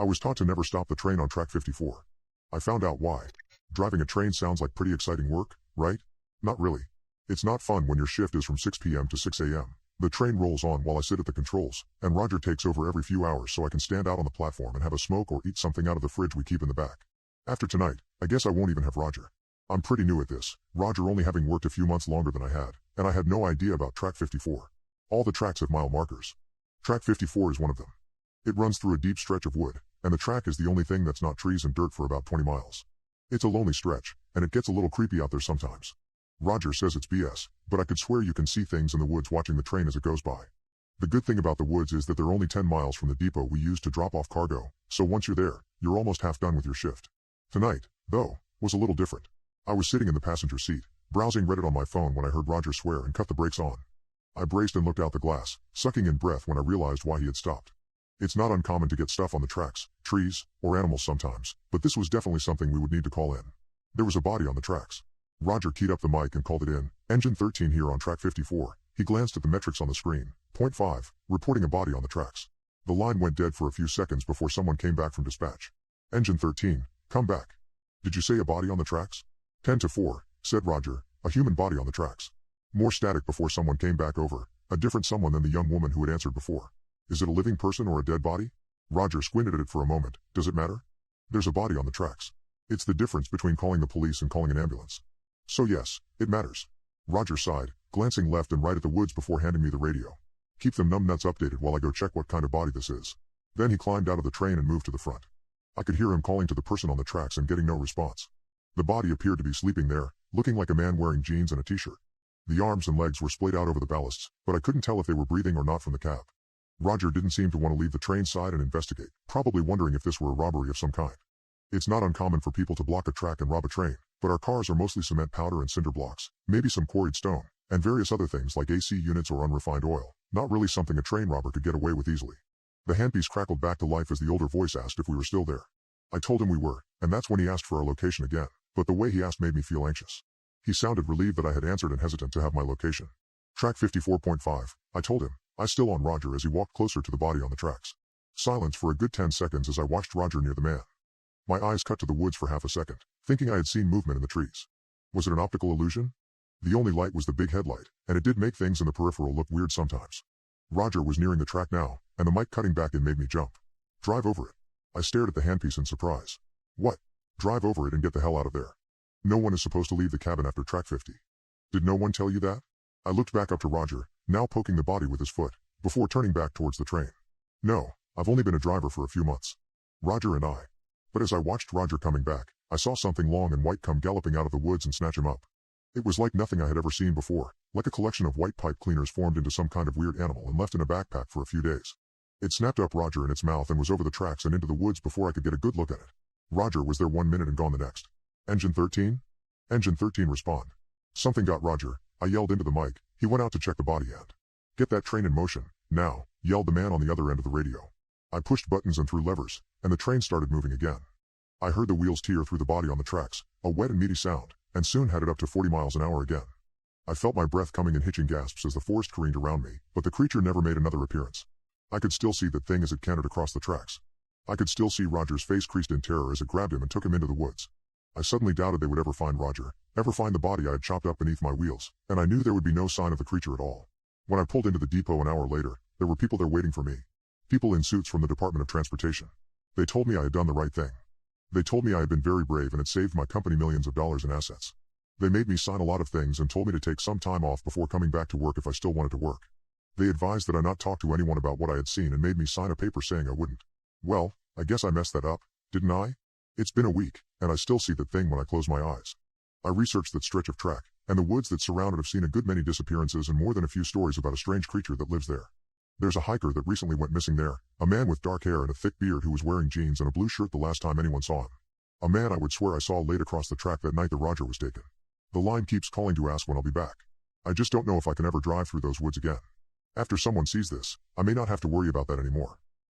I was taught to never stop the train on track 54. I found out why. Driving a train sounds like pretty exciting work, right? Not really. It's not fun when your shift is from 6 p.m. to 6 a.m. The train rolls on while I sit at the controls, and Roger takes over every few hours so I can stand out on the platform and have a smoke or eat something out of the fridge we keep in the back. After tonight, I guess I won't even have Roger. I'm pretty new at this, Roger only having worked a few months longer than I had, and I had no idea about track 54. All the tracks have mile markers. Track 54 is one of them. It runs through a deep stretch of wood, and the track is the only thing that's not trees and dirt for about 20 miles. It's a lonely stretch, and it gets a little creepy out there sometimes. Roger says it's BS, but I could swear you can see things in the woods watching the train as it goes by. The good thing about the woods is that they're only 10 miles from the depot we use to drop off cargo, so once you're there, you're almost half done with your shift. Tonight, though, was a little different. I was sitting in the passenger seat, browsing Reddit on my phone when I heard Roger swear and cut the brakes on. I braced and looked out the glass, sucking in breath when I realized why he had stopped. It's not uncommon to get stuff on the tracks, trees, or animals sometimes, but this was definitely something we would need to call in. There was a body on the tracks. Roger keyed up the mic and called it in. Engine 13 here on track 54. He glanced at the metrics on the screen. Point 5, reporting a body on the tracks. The line went dead for a few seconds before someone came back from dispatch. Engine 13, come back. Did you say a body on the tracks? 10-4, said Roger, a human body on the tracks. More static before someone came back over, a different someone than the young woman who had answered before. Is it a living person or a dead body? Roger squinted at it for a moment. Does it matter? There's a body on the tracks. It's the difference between calling the police and calling an ambulance. So yes, it matters. Roger sighed, glancing left and right at the woods before handing me the radio. Keep them numbnuts updated while I go check what kind of body this is. Then he climbed out of the train and moved to the front. I could hear him calling to the person on the tracks and getting no response. The body appeared to be sleeping there, looking like a man wearing jeans and a t-shirt. The arms and legs were splayed out over the ballasts, but I couldn't tell if they were breathing or not from the cab. Roger didn't seem to want to leave the train side and investigate, probably wondering if this were a robbery of some kind. It's not uncommon for people to block a track and rob a train, but our cars are mostly cement powder and cinder blocks, maybe some quarried stone, and various other things like AC units or unrefined oil, not really something a train robber could get away with easily. The handpiece crackled back to life as the older voice asked if we were still there. I told him we were, and that's when he asked for our location again, but the way he asked made me feel anxious. He sounded relieved that I had answered and hesitant to have my location. Track 54.5, I told him, eyes still on Roger as he walked closer to the body on the tracks. Silence for a good 10 seconds as I watched Roger near the man. My eyes cut to the woods for half a second, thinking I had seen movement in the trees. Was it an optical illusion? The only light was the big headlight, and it did make things in the peripheral look weird sometimes. Roger was nearing the track now, and the mic cutting back in made me jump. Drive over it. I stared at the handpiece in surprise. What? Drive over it and get the hell out of there. No one is supposed to leave the cabin after track 50. Did no one tell you that? I looked back up to Roger, now poking the body with his foot, before turning back towards the train. No, I've only been a driver for a few months. Roger and I. But as I watched Roger coming back, I saw something long and white come galloping out of the woods and snatch him up. It was like nothing I had ever seen before, like a collection of white pipe cleaners formed into some kind of weird animal and left in a backpack for a few days. It snapped up Roger in its mouth and was over the tracks and into the woods before I could get a good look at it. Roger was there 1 minute and gone the next. Engine 13? Engine 13 respond. Something got Roger, I yelled into the mic. He went out to check the body and. Get that train in motion, now, yelled the man on the other end of the radio. I pushed buttons and threw levers, and the train started moving again. I heard the wheels tear through the body on the tracks, a wet and meaty sound, and soon had it up to 40 miles an hour again. I felt my breath coming in hitching gasps as the forest careened around me, but the creature never made another appearance. I could still see that thing as it cantered across the tracks. I could still see Roger's face creased in terror as it grabbed him and took him into the woods. I suddenly doubted they would ever find Roger, ever find the body I had chopped up beneath my wheels, and I knew there would be no sign of the creature at all. When I pulled into the depot an hour later, there were people there waiting for me. People in suits from the Department of Transportation. They told me I had done the right thing. They told me I had been very brave and had saved my company millions of dollars in assets. They made me sign a lot of things and told me to take some time off before coming back to work if I still wanted to work. They advised that I not talk to anyone about what I had seen and made me sign a paper saying I wouldn't. Well, I guess I messed that up, didn't I? It's been a week, and I still see that thing when I close my eyes. I researched that stretch of track, and the woods that surround it have seen a good many disappearances and more than a few stories about a strange creature that lives there. There's a hiker that recently went missing there, a man with dark hair and a thick beard who was wearing jeans and a blue shirt the last time anyone saw him. A man I would swear I saw laid across the track that night that Roger was taken. The line keeps calling to ask when I'll be back. I just don't know if I can ever drive through those woods again. After someone sees this, I may not have to worry about that anymore.